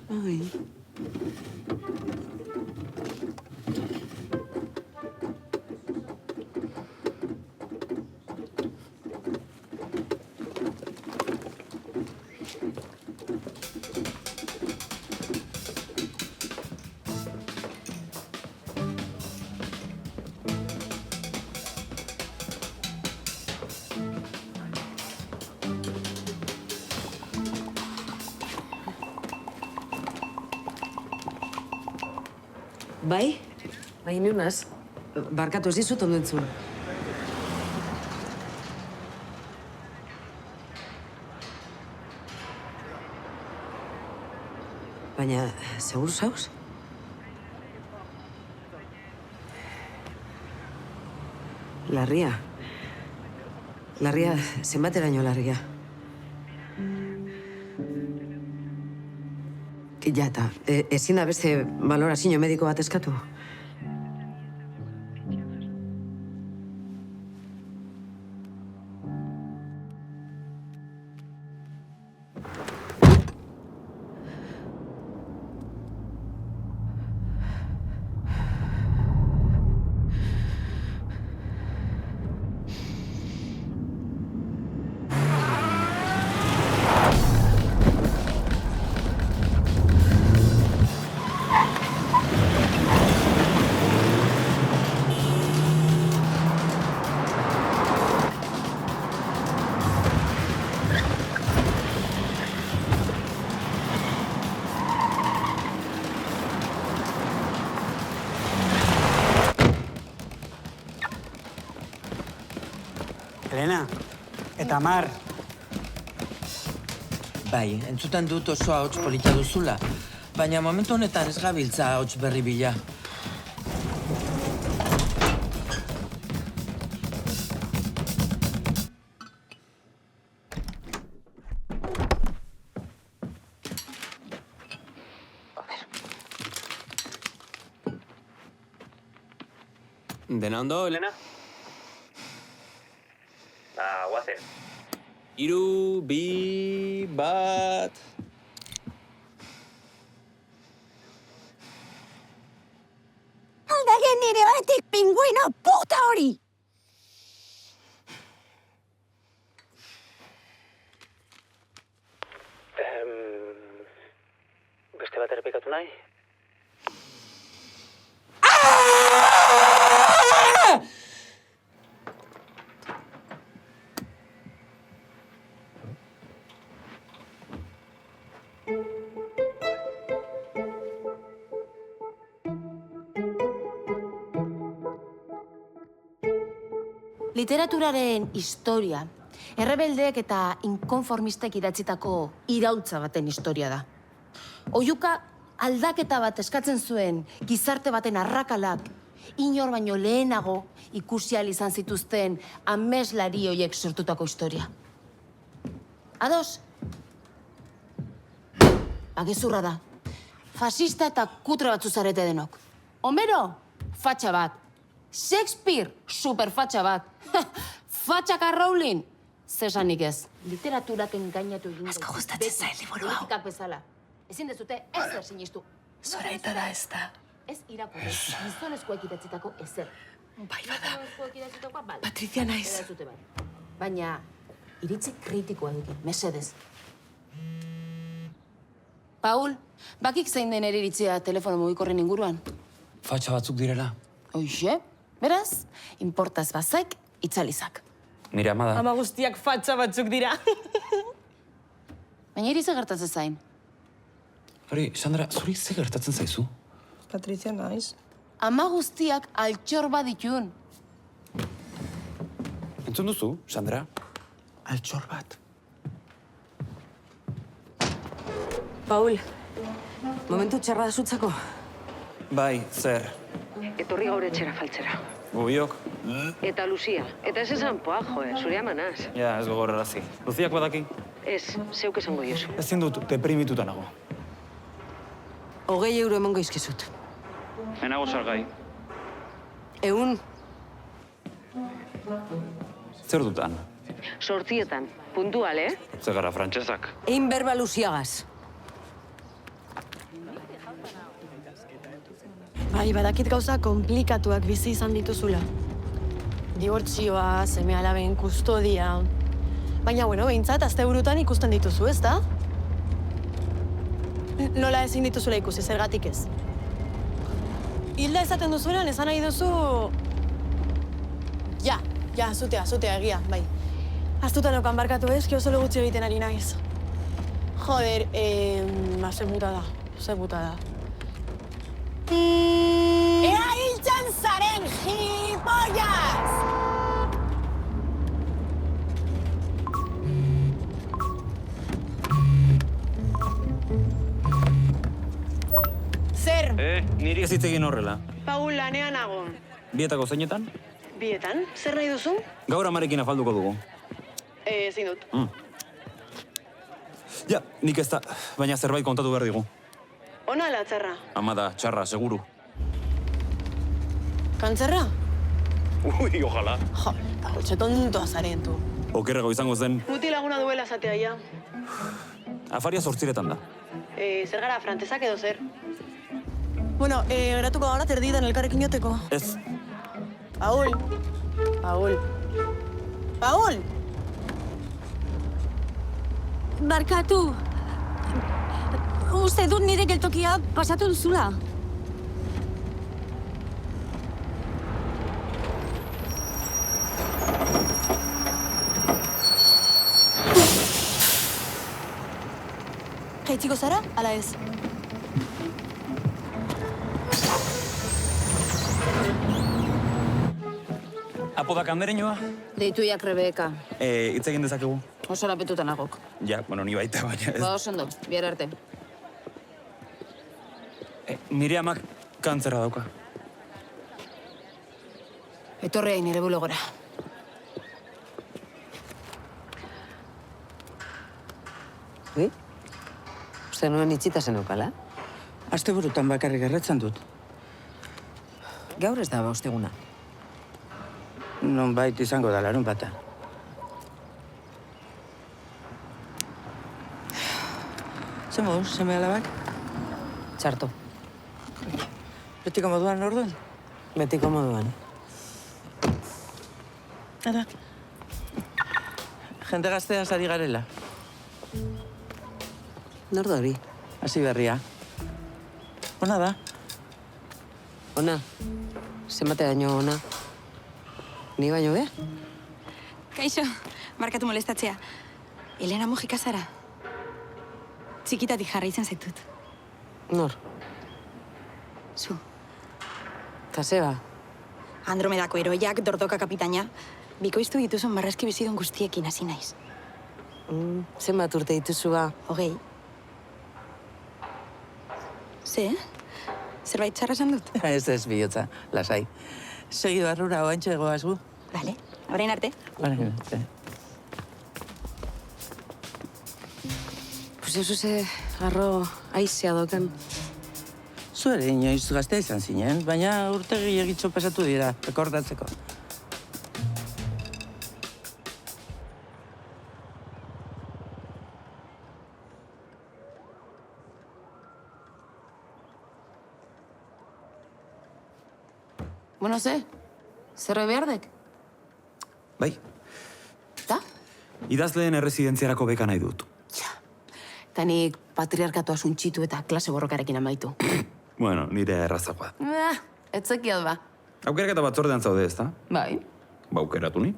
Ai. Bai? Bai, nionaz. Barkatu ez dizut ondo entzun. Baina, seguru zauz? Larria. Larria, zenbateraino larria. Ja, eta ezin da beste balorazio mediko bat eskatu? Elena, eta Mar. Bai, entzutan dut oso ahots polita duzula, baina momentu honetan ez gabiltza ahots berri bila. Dena ondo, Elena? Guazen. 3, 2, 1... Aldagen nire batik pingüino puta hori! Beste bat errepikatu nahi? Literaturaren historia, errebeldeek eta inkonformistek idatzitako iraultza baten historia da. Oihuka aldaketa bat eskatzen zuen gizarte baten arrakalak inor baino lehenago ikusi ahal izan zituzten ameslari horiek sortutako historia. Ados? Gezurra da. Fasista eta kutre batzu zarete denok. Homero, fatxa bat. Shakespeare, superfatxa bat. Fatxaka Rowling, zesanik ez. Literaturak engainatu egin. Asko gustatzen zain liburu hau. Politikak bezala. Ezin dezute ezer sinistu. Zoraita da ez da. Ez irakurri, gizonezkoek idatzitako ezer. Bai bada. Gizonezkoek idatzitakoa, bale. Patrizia naiz. Erantzute bai. Baina, iritzi kritikoa duki, mesedez. Paul, bakik zein den ere iritzia telefono mugikorren inguruan? Fatxa batzuk direla. Hoxe, beraz, importaz bazaik, itzalizak. Nire ama da. Ama guztiak fatxa batzuk dira. Baina irize gertatzen zain. Hori, Sandra, zuri ze gertatzen zaizu? Patrizia naiz. Ama guztiak altxor baditun. Entzun duzu, Sandra? Altxor bat. Paul, Momentu txarra da zutzako. Bai, zer? Etorri gaur etxera faltzera. Gubiok? Eta Lucia. Eta ez esan poa, zure amanaz. Ja, ez gogorrarazi. Luziak badaki? Ez, zeuk esango diozu. Ezin dut, deprimituta nago. 20 euro emango izkizut. Enago salgai. 100, Zer dutan? 8 puntual, Zer gara, frantsesak? Egin berba Luziagaz. Bai, badakit gauza komplikatuak bizi izan dituzula. Dibortzioa, seme-alaben kustodia. Baina, bueno, behintzat, asteburutan ikusten dituzu, ez da? Nola ezin dituzula ikusi, zergatik ez. Hilda esaten duzueran, esan nahi duzu... Ja, zutea, egia, bai. Aztuta neukan barkatu ez, ki oso gutxi egiten ari naiz. Joder, ze putada. Ea hiltzen zaren, gilipollas! Zer? Niri ez hitz egin horrela. Paul, lanean nago. Bietako zeinetan? Bietan, zer nahi duzu? Gaur amarekin afalduko dugu. Ezin dut. Ja, nik ez da, baina zerbait kontatu behar digu. Ona ala txarra? Ama da, txarra, seguru. Kantzerra? Ui, ojala. Jo, Paul, tontoa zaren tu. Okerrego izango zen, Muti laguna duela zatea, ja. afaria 8 da. Zer gara, frantzesak edo zer? Bueno, geratuko gara terdidan elkarrekin joteko. Ez, Paul! Barkatu. Uste dut nire geltokia pasatu duzula. Jaitsiko zara, ala ez? apodak andereñoa? Deituiak Rebeka. Hitz egin dezakegu? Oso lapetuta nagok. Ja, bueno, ni baita, baina ez. Ba, oso ondo, bihar arte. Nire amak kantzerra dauka. Etorreai nire bulegora. Ui? Uste nuen itxita zen okala? Asteburutan bakarrik erretzen dut. Gaur ez da osteguna. Nonbait izango da larun bata. Zer moduz, seme-alabak? Txarto. Betiko moduan orduan? Betiko moduan. Ara. Jende gazteaz ari garela. Nor da hori? Hasi berria. Ona da. Ona. Zenbate daño ona. Ni baino be? Kaixo, barkatu molestatzea. Elena Mujika zara? Txikitatik jarri izan zaitut. Nor? Zu, Ta zeba? Andromedako heroiak, Dordoka kapitaina. Bikoiztu dituzun marrazki bizidun guztiekin hasi naiz. Zenbat urte dituzu ba? 20. Ze? Zerbait txarra esan dut? Ez bihotza, lasai. Segi barrura oantxe goaz gu. Bale, orain arte. Pues eso ze arro aizea dokan. Zu ere inoiz gaztea izan zinen, baina urte gehiagitxo pasatu dira, rekordatzeko. Bueno, ze? Zerre behardek? Bai, Ta? idazleen erresidentziarako beka nahi dut. Ta nik patriarkatua suntxitu eta klase borrokarekin amaitu. Bueno, nire errazagoa. Etzekiat ba. Aukeraketa batzordean zaude, ezta? Bai. Ba, aukeratu ni.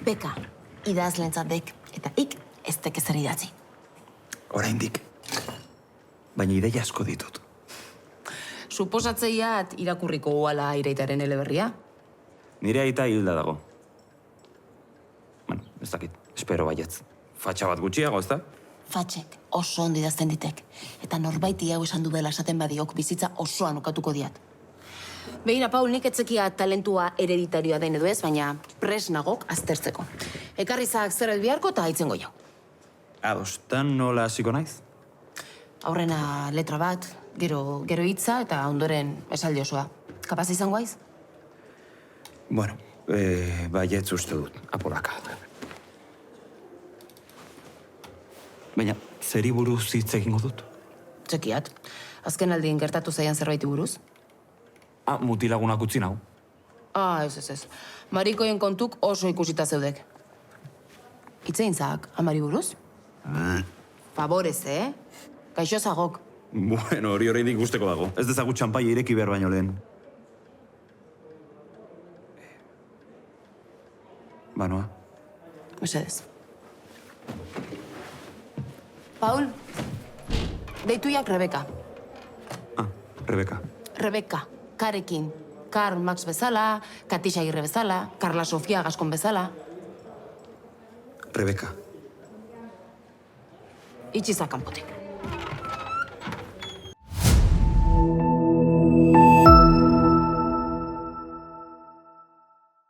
Beka, idazlentzat dek, eta ik ez dek ezer idatzi. Oraindik. Baina ideia asko ditut. Suposatzeiat irakurriko uala ireitaren eleberria. Nire aita hilda dago. Bueno, ez dakit, espero baietz. Fatxa bat gutxiago, ezta? Fatxek, oso ondo idazten ditek. Eta norbaiti hau esan du dela esaten badiok bizitza osoan okatuko diat. Begira, Paul, nik etzekia talentua hereditarioa den edo ez, baina pres nagok aztertzeko. Ekarrizak zer biharko eta haitzen goiau. Adostan nola hasiko naiz? Aurrena letra bat, gero hitza eta ondoren esaldi osoa. Kapaz izango aiz? Bueno, baietz uste dut, apuraka. Baina, zeri buruz hitz egingo dut? Txekiat. Azken aldien gertatu zaian zerbaiti buruz? Mutilagunak utzi nau. Ez. Marikoien kontuk oso ikusita zeudek. Itzein zak, amari buruz? Favorez, Gaixo zagok. Bueno, hori horreinik gusteko dago. Ez dezagut txampaia ireki behar baino lehen. Banoa. Mesedez. Paul, deituiak Rebeka. Rebeka. Rebeka, Karekin. Karl Max bezala, Katixa Agirre bezala, Carla Sofia Gaskon bezala. Rebeka. Itxizak kanpotik.